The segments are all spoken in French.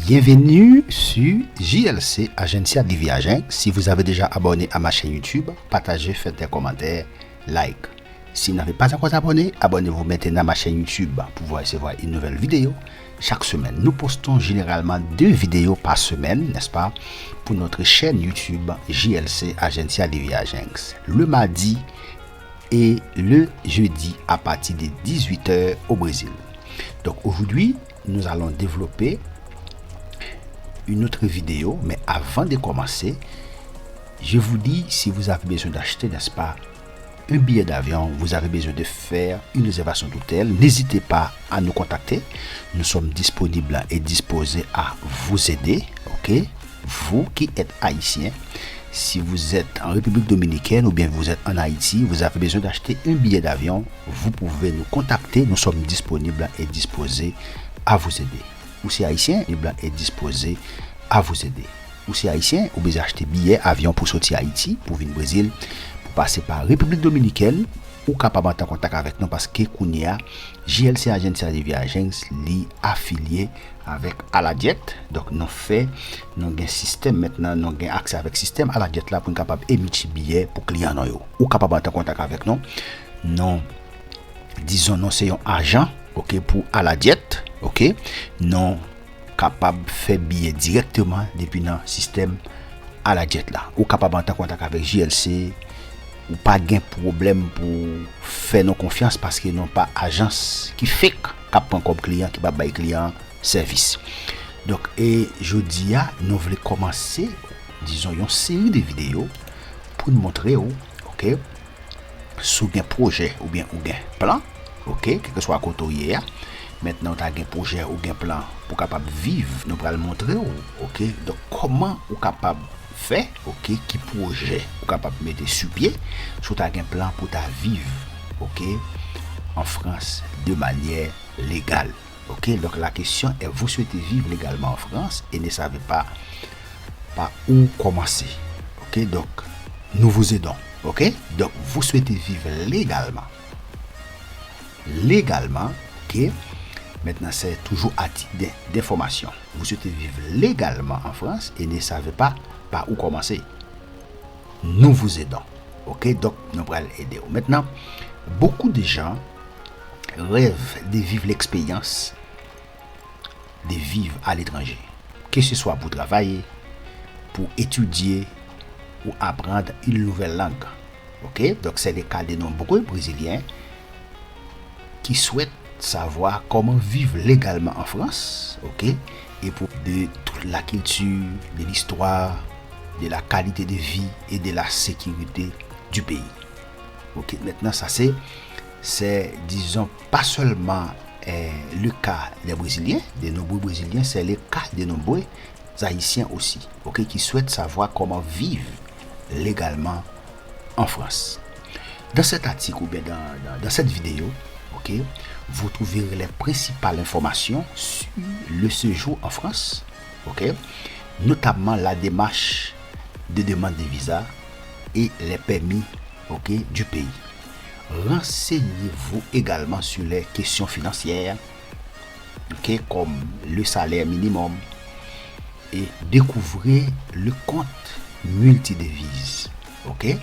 Bienvenue sur JLC Agencia de Viagens. Si vous avez déjà abonné à ma chaîne YouTube, partagez, faites des commentaires, like. Si vous n'avez pas encore abonné, abonnez-vous maintenant à ma chaîne YouTube pour recevoir une nouvelle vidéo. Chaque semaine, nous postons généralement 2 vidéos par semaine, n'est-ce pas, pour notre chaîne YouTube JLC Agencia de Viagens. Le mardi et le jeudi à partir de 18h au Brésil. Donc aujourd'hui, nous allons développer une autre vidéo, mais avant de commencer, je vous dis, si vous avez besoin d'acheter, n'est-ce pas, un billet d'avion, vous avez besoin de faire une réservation d'hôtel, n'hésitez pas à nous contacter. Nous sommes disponibles et disposés à vous aider, ok? Vous qui êtes haïtien, si vous êtes en République dominicaine ou bien vous êtes en Haïti, vous avez besoin d'acheter un billet d'avion, vous pouvez nous contacter. Nous sommes disponibles et disposés à vous aider. Ou si haïtien, libre est disposé à vous aider. Ou si haïtien, vous pouvez acheter billet avion pour sortir Haïti, pour venir au Brésil, pour passer par République dominicaine, ou capable d'entrer en contact avec nous parce que Kounia, JLC Agencia de Viagens, li affilié avec Aladiet. Donc nous fait, nous avons un système maintenant, nous avons accès avec système Aladiet là pour nous capable émettre billet pour clients nous. Ou capable d'entrer en contact avec nous. Non, disons nous c'est un agent, ok, pour Aladiet. Ok, non capable de faire billet directement depuis le système à la jet là. Ou capable d'entrer en contact avec JLC, ou pas de problème pour faire nos confiance parce que non pas agence qui fait cap comme client qui va bailler client service. Donc et jeudi nous voulons commencer disons une série de vidéos pour nous montrer ok sur un projet ou bien un plan, ok, quel que soit côté. Maintenant, tu as un projet ou un plan pour capable vivre, nous allons le montrer, ok? Donc, comment vous capable faire, ok? Qui projet vous capable mettre sur pied, sur tu as un plan pour ta vivre, ok? En France, de manière légale, ok? Donc, la question est, vous souhaitez vivre légalement en France et ne savez pas par où commencer, ok? Donc, nous vous aidons, ok? Donc, vous souhaitez vivre légalement, ok? Maintenant, c'est toujours à titre d'information. Vous souhaitez vivre légalement en France et ne savez pas par où commencer. Nous vous aidons. Ok, donc nous allons aider. Maintenant, beaucoup de gens rêvent de vivre l'expérience de vivre à l'étranger. Que ce soit pour travailler, pour étudier ou apprendre une nouvelle langue. Ok, donc c'est le cas de nombreux Brésiliens qui souhaitent savoir comment vivre légalement en France, ok, et pour de toute la culture, de l'histoire, de la qualité de vie et de la sécurité du pays. Ok, maintenant ça c'est disons pas seulement le cas des Brésiliens, de nombreux Brésiliens, c'est le cas de nombreux Haïtiens aussi, ok, qui souhaitent savoir comment vivre légalement en France. Dans cet article ou bien dans cette vidéo, ok, vous trouverez les principales informations sur le séjour en France, ok, notamment la démarche de demande de visa et les permis, ok, du pays. Renseignez-vous également sur les questions financières, ok, comme le salaire minimum, et découvrez le compte multidevise, ok,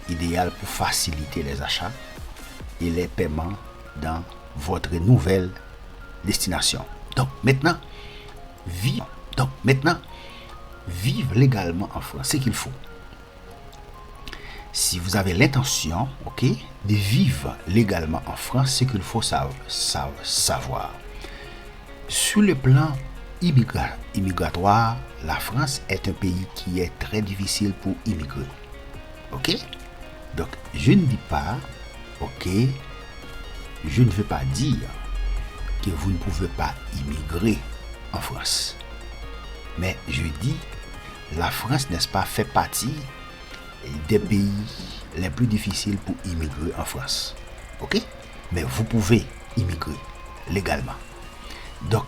idéal pour faciliter les achats et les paiements dans votre nouvelle destination. Donc maintenant, vivre légalement en France, c'est qu'il faut. Si vous avez l'intention, ok, de vivre légalement en France, c'est qu'il faut savoir. Sur le plan immigratoire, la France est un pays qui est très difficile pour immigrer. Ok? Donc, je ne dis pas, ok, je ne veux pas dire que vous ne pouvez pas immigrer en France. Mais je dis, la France, n'est-ce pas, fait partie des pays les plus difficiles pour immigrer en France. Ok? Mais vous pouvez immigrer légalement. Donc,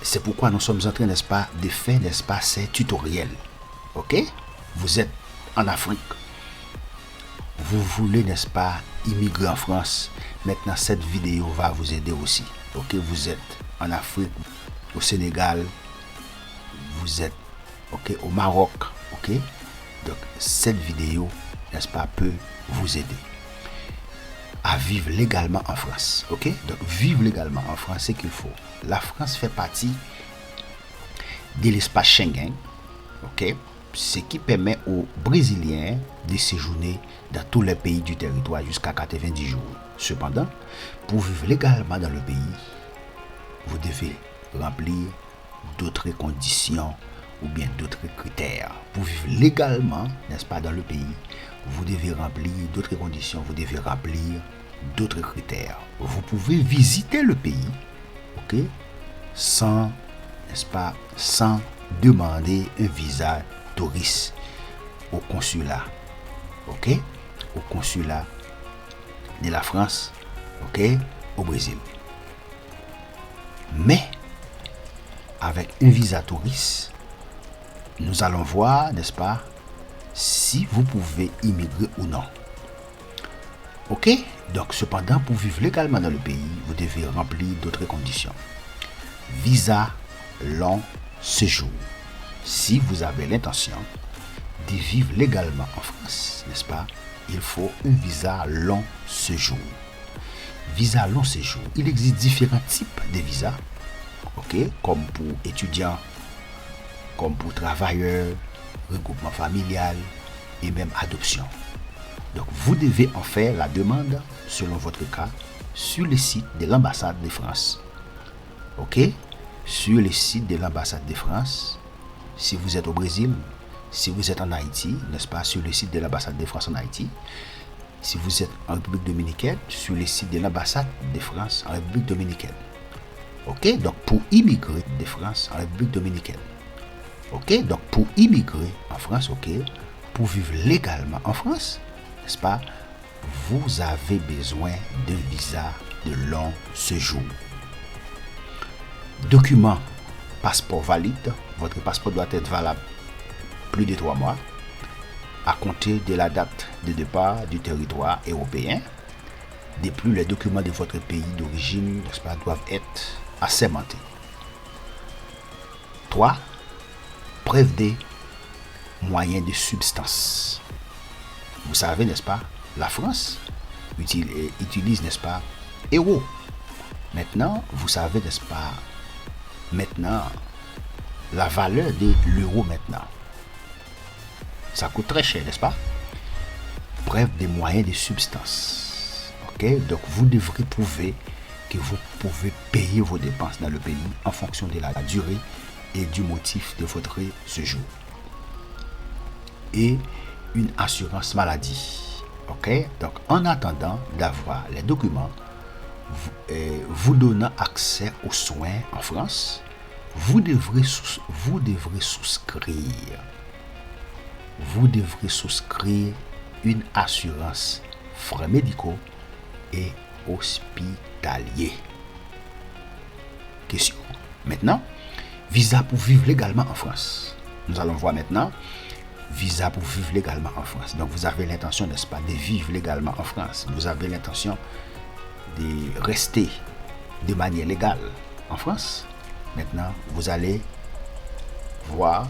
c'est pourquoi nous sommes en train, n'est-ce pas, de faire, n'est-ce pas, ces tutoriels. Ok? Vous êtes en Afrique. Vous voulez, n'est-ce pas, immigrer en France. Maintenant, cette vidéo va vous aider aussi. Ok? Vous êtes en Afrique, au Sénégal, vous êtes au Maroc, donc cette vidéo, n'est-ce pas, peut vous aider à vivre légalement en France. Donc vivre légalement en France, c'est qu'il faut. La France fait partie de l'espace Schengen, ce qui permet aux Brésiliens de séjourner dans tous les pays du territoire jusqu'à 90 jours. Cependant, pour vivre légalement dans le pays, vous devez remplir d'autres conditions ou bien d'autres critères. Pour vivre légalement, n'est-ce pas, dans le pays, vous devez remplir d'autres conditions, vous devez remplir d'autres critères. Vous pouvez visiter le pays, sans, n'est-ce pas, sans demander un visa touriste au consulat, au consulat de la France, au Brésil. Mais avec un visa touriste, nous allons voir, n'est-ce pas, si vous pouvez immigrer ou non. Donc cependant, pour vivre légalement dans le pays, vous devez remplir d'autres conditions. Visa long séjour. Si vous avez l'intention de vivre légalement en France, n'est-ce pas, il faut un visa long séjour. Visa long séjour. Il existe différents types de visas, comme pour étudiants, comme pour travailleurs, regroupement familial et même adoption. Donc vous devez en faire la demande selon votre cas sur le site de l'ambassade de France. Sur le site de l'ambassade de France, si vous êtes au Brésil, si vous êtes en Haïti, n'est-ce pas, sur le site de l'ambassade de France en Haïti. Si vous êtes en République dominicaine, sur le site de l'ambassade de France en République dominicaine. Donc pour immigrer de France en République dominicaine. Donc pour immigrer en France, pour vivre légalement en France, n'est-ce pas, vous avez besoin d'un visa de long séjour. Document, passeport valide. Votre passeport doit être valable plus de 3 mois à compter de la date de départ du territoire européen. De plus, les documents de votre pays d'origine, n'est-ce pas, doivent être assermentés. 3. Preuve des moyens de subsistance. Vous savez, n'est-ce pas, la France utilise, n'est-ce pas, euro. Maintenant, vous savez, n'est-ce pas, maintenant, la valeur de l'euro maintenant. Ça coûte très cher, n'est-ce pas? Preuve des moyens de subsistance. Donc, vous devrez prouver que vous pouvez payer vos dépenses dans le pays en fonction de la durée et du motif de votre séjour. Et une assurance maladie. Donc, en attendant d'avoir les documents vous donnant accès aux soins en France, vous devrez souscrire une assurance frais médicaux et hospitaliers. Question. Maintenant, visa pour vivre légalement en France. Nous allons voir maintenant visa pour vivre légalement en France. Donc vous avez l'intention, n'est-ce pas, de vivre légalement en France. Vous avez l'intention de rester de manière légale en France. Maintenant, vous allez voir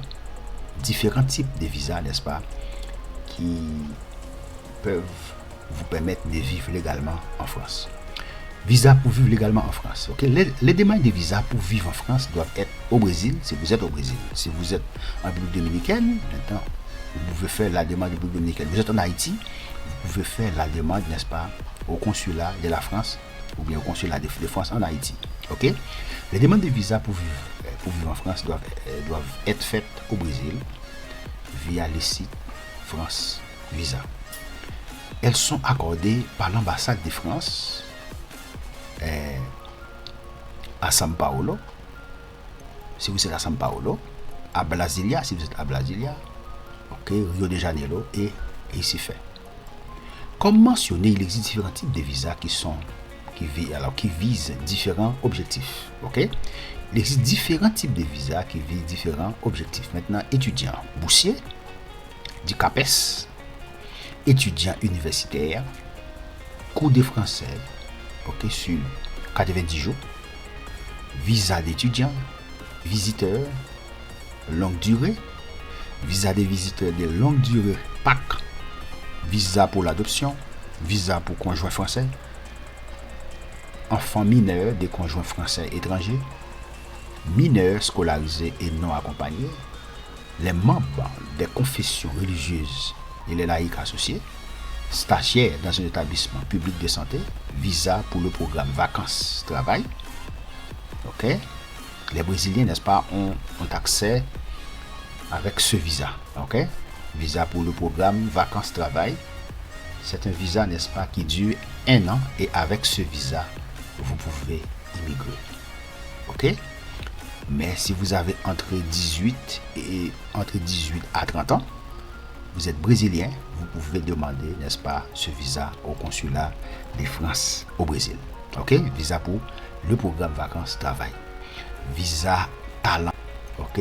différents types de visas, n'est-ce pas, qui peuvent vous permettre de vivre légalement en France. Visa pour vivre légalement en France. Les demandes de visa pour vivre en France doivent être au Brésil, si vous êtes au Brésil. Si vous êtes en République dominicaine, maintenant, vous pouvez faire la demande de République dominicaine. Vous êtes en Haïti, vous pouvez faire la demande, n'est-ce pas, au consulat de la France ou bien au consulat de France en Haïti. Les demandes de visa pour vivre en France doivent être faites au Brésil via le site France Visa. Elles sont accordées par l'ambassade de France à São Paulo, si vous êtes à São Paulo, à Brasilia, si vous êtes à Brasilia, Rio de Janeiro et ici fait. Comme mentionné, il existe différents types de visas qui visent différents objectifs. Il existe différents types de visas qui visent différents objectifs. Maintenant, étudiant boursier, du CAPES, étudiant universitaire, cours de français, sur 90 jours, visa d'étudiant, visiteur, longue durée, visa des visiteurs de longue durée PAC, visa pour l'adoption, visa pour conjoints français, enfants mineurs des conjoints français étrangers, mineurs scolarisés et non accompagnés, les membres des confessions religieuses et les laïcs associés, stagiaires dans un établissement public de santé, visa pour le programme vacances-travail. Ok? Les Brésiliens, n'est-ce pas, ont accès avec ce visa. Ok? Visa pour le programme vacances-travail. C'est un visa, n'est-ce pas, qui dure 1 an et avec ce visa, vous pouvez immigrer. Ok? Mais si vous avez entre 18 à 30 ans, vous êtes brésilien, vous pouvez demander, n'est-ce pas, ce visa au consulat de France au Brésil. Ok? Visa pour le programme vacances-travail. Visa talent. Ok?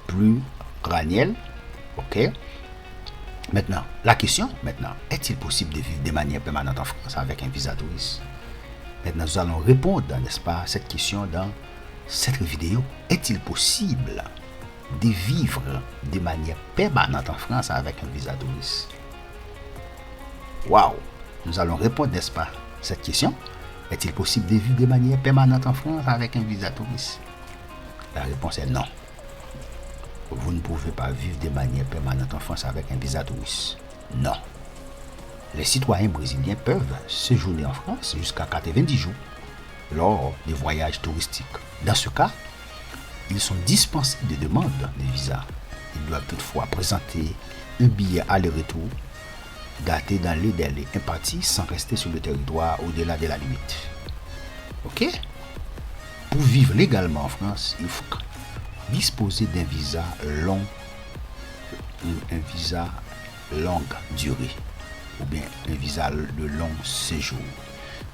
Plus raniel. Ok? Maintenant, la question, est-il possible de vivre de manière permanente en France avec un visa touriste? Maintenant, nous allons répondre, n'est-ce pas, à cette question dans cette vidéo. Est-il possible de vivre de manière permanente en France avec un visa touriste? Waouh! Nous allons répondre, n'est-ce pas, à cette question. Est-il possible de vivre de manière permanente en France avec un visa touriste? La réponse est non. Vous ne pouvez pas vivre de manière permanente en France avec un visa touriste. Non. Les citoyens brésiliens peuvent séjourner en France jusqu'à 90 jours lors des voyages touristiques. Dans ce cas, ils sont dispensés de demande de visa. Ils doivent toutefois présenter un billet aller-retour daté dans les délais impartis sans rester sur le territoire au-delà de la limite. Ok? Pour vivre légalement en France, il faut disposer d'un visa longue durée ou bien un visa de long séjour.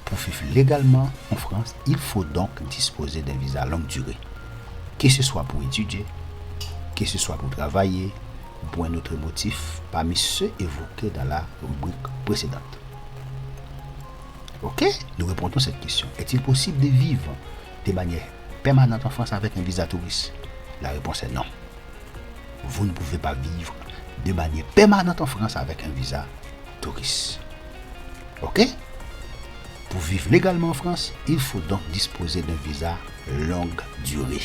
Pour vivre légalement en France, il faut donc disposer d'un visa longue durée, que ce soit pour étudier, que ce soit pour travailler ou pour un autre motif parmi ceux évoqués dans la rubrique précédente. Ok, nous répondons à cette question. Est-il possible de vivre de manière permanente en France avec un visa touriste? La réponse est non. Vous ne pouvez pas vivre de manière permanente en France avec un visa touriste. Ok? Pour vivre légalement en France, il faut donc disposer d'un visa longue durée.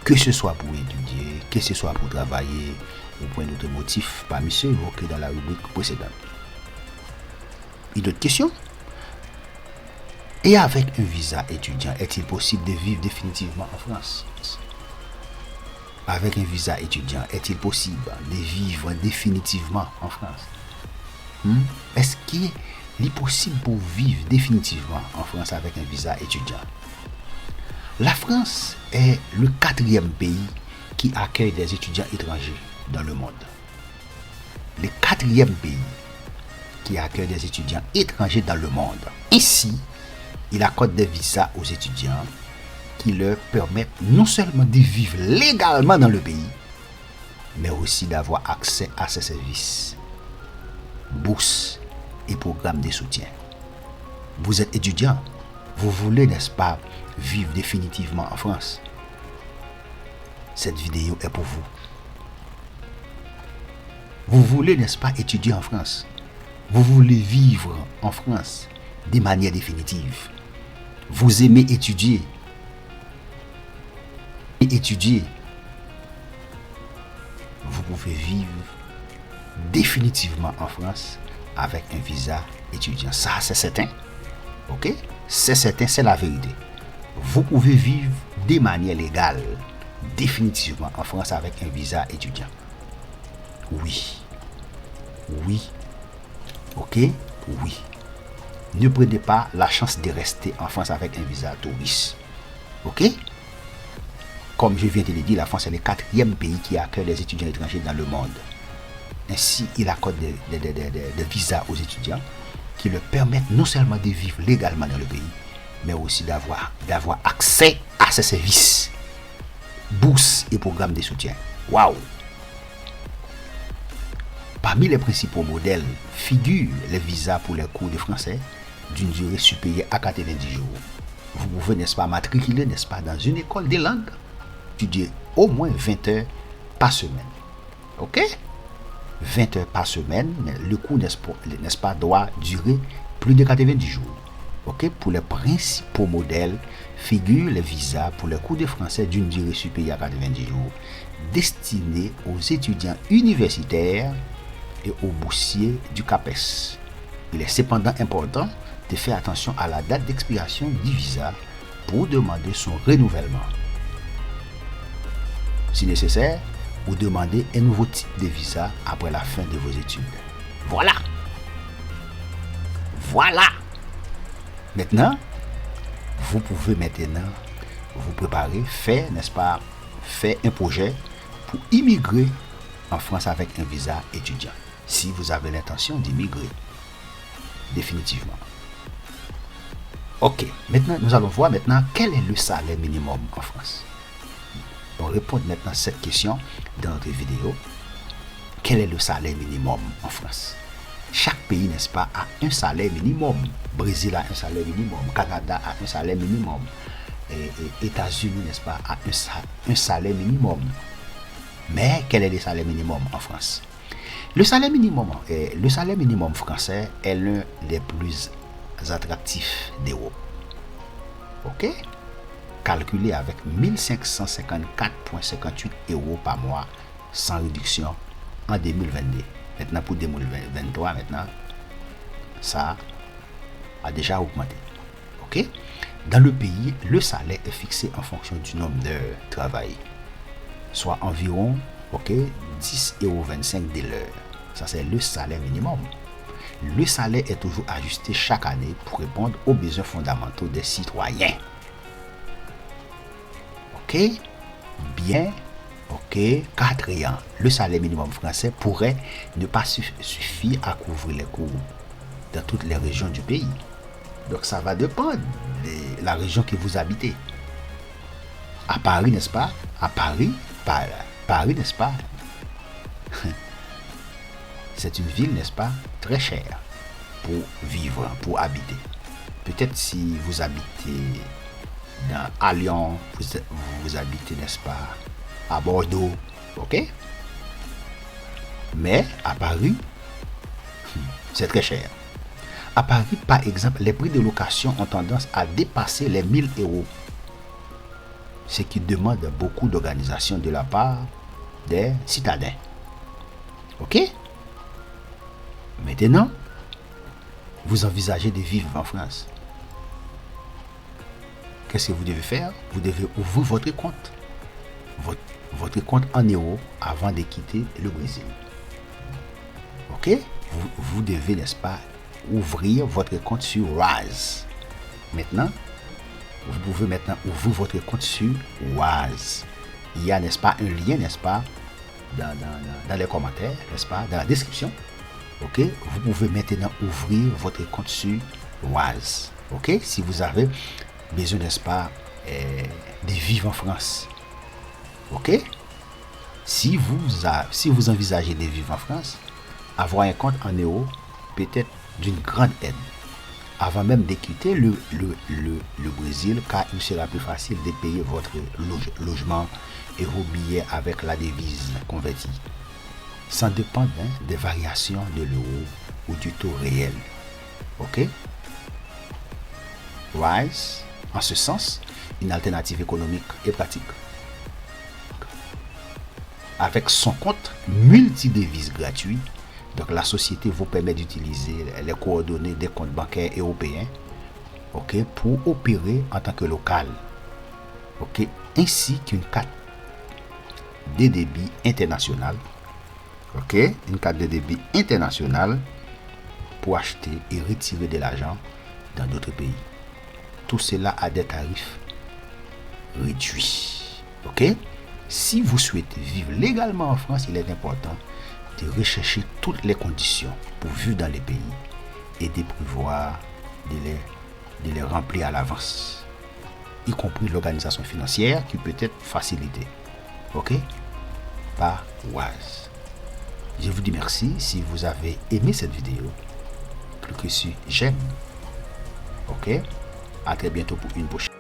Que ce soit pour étudier, que ce soit pour travailler ou pour un autre motif parmi ceux évoqués dans la rubrique précédente. Une autre question? Et avec un visa étudiant, est-il possible de vivre définitivement en France? Avec un visa étudiant, est-il possible de vivre définitivement en France? Est-ce qu'il est possible pour vivre définitivement en France avec un visa étudiant? La France est le 4e pays qui accueille des étudiants étrangers dans le monde. Le 4e pays qui accueille des étudiants étrangers dans le monde. Ainsi, il accorde des visas aux étudiants qui leur permettent non seulement de vivre légalement dans le pays, mais aussi d'avoir accès à ses services, bourses et programmes de soutien. Vous êtes étudiant, vous voulez, n'est-ce pas, vivre définitivement en France? Cette vidéo est pour vous. Vous voulez, n'est-ce pas, étudier en France? Vous voulez vivre en France de manière définitive? Vous aimez étudier? Vous pouvez vivre définitivement en France avec un visa étudiant. Ça, c'est certain. Ok? C'est certain, c'est la vérité. Vous pouvez vivre de manière légale, définitivement en France avec un visa étudiant. Oui. Oui. Ok? Oui. Ne prenez pas la chance de rester en France avec un visa touriste. Ok? Comme je viens de le dire, la France est le 4e pays qui accueille les étudiants étrangers dans le monde. Ainsi, il accorde des visas aux étudiants qui leur permettent non seulement de vivre légalement dans le pays, mais aussi d'avoir accès à ces services, bourses et programmes de soutien. Waouh! Parmi les principaux modèles figurent les visas pour les cours de français d'une durée supérieure à 90 jours. Vous pouvez, n'est-ce pas, matriculer, n'est-ce pas, dans une école de langue étudier au moins 20 heures par semaine. Ok? 20 heures par semaine, mais le cours, n'est-ce pas, doit durer plus de 90 jours. Ok? Pour les principaux modèles, figurent les visas pour les cours de français d'une durée supérieure à 90 jours, destinés aux étudiants universitaires et aux boursiers du CAPES. Il est cependant important de faire attention à la date d'expiration du visa pour demander son renouvellement. Si nécessaire, ou demander un nouveau type de visa après la fin de vos études. Voilà. Maintenant, vous pouvez vous préparer, faire, n'est-ce pas, faire un projet pour immigrer en France avec un visa étudiant. Si vous avez l'intention d'immigrer, définitivement. Ok, maintenant, nous allons voir maintenant quel est le salaire minimum en France. On répond maintenant à cette question dans notre vidéo. Quel est le salaire minimum en France? Chaque pays, n'est-ce pas, a un salaire minimum. Brésil a un salaire minimum. Canada a un salaire minimum. Et États-Unis, n'est-ce pas, a un salaire minimum. Mais quel est le salaire minimum en France? Le salaire minimum français est l'un des plus attractifs d'Europe. Ok? Calculé avec 1554,58 € par mois sans réduction en 2022. Maintenant pour 2023, maintenant ça a déjà augmenté. Ok? Dans le pays, le salaire est fixé en fonction du nombre d'heures travaillées, soit environ 10,25 € de l'heure. Ça c'est le salaire minimum. Le salaire est toujours ajusté chaque année pour répondre aux besoins fondamentaux des citoyens. Ok, bien, ok, quatrième, le salaire minimum français pourrait ne pas suffire à couvrir les coûts dans toutes les régions du pays. Donc ça va dépendre de la région que vous habitez. À Paris, n'est-ce pas? À Paris, n'est-ce pas? C'est une ville, n'est-ce pas, très chère pour vivre, pour habiter. Peut-être si vous habitez à Lyon, vous habitez, n'est-ce pas, à Bordeaux, ok? Mais à Paris, c'est très cher. À Paris, par exemple, les prix de location ont tendance à dépasser les 1000 €, ce qui demande beaucoup d'organisation de la part des citadins. Ok? Maintenant, vous envisagez de vivre en France. Qu'est-ce que vous devez faire? Vous devez ouvrir votre compte. Votre compte en euros avant de quitter le Brésil. Ok? Vous devez, n'est-ce pas, ouvrir votre compte sur Wise. Maintenant, vous pouvez maintenant ouvrir votre compte sur Wise. Il y a, n'est-ce pas, un lien, n'est-ce pas, dans les commentaires, n'est-ce pas, dans la description. Ok? Vous pouvez maintenant ouvrir votre compte sur Wise. Ok? Si vous avez besoin, n'est-ce pas, de vivre en France. Ok? Si vous envisagez de vivre en France, avoir un compte en euros peut être d'une grande aide avant même de quitter le Brésil, car il sera plus facile de payer votre logement et vos billets avec la devise convertie, sans dépendre des variations de l'euro ou du taux réel. Ok? Wise, en ce sens, une alternative économique et pratique. Avec son compte multidevises gratuit, donc la société vous permet d'utiliser les coordonnées des comptes bancaires européens, ok, pour opérer en tant que local, ok, ainsi qu'une carte de débit international, ok, une carte de débit internationale pour acheter et retirer de l'argent dans d'autres pays. Tout cela a des tarifs réduits. Ok? Si vous souhaitez vivre légalement en France, il est important de rechercher toutes les conditions pour vivre dans les pays et de prévoir de les remplir à l'avance, y compris l'organisation financière qui peut être facilitée. Ok? Par Wise. Je vous dis merci si vous avez aimé cette vidéo. Cliquez sur j'aime. Ok? À très bientôt pour une prochaine.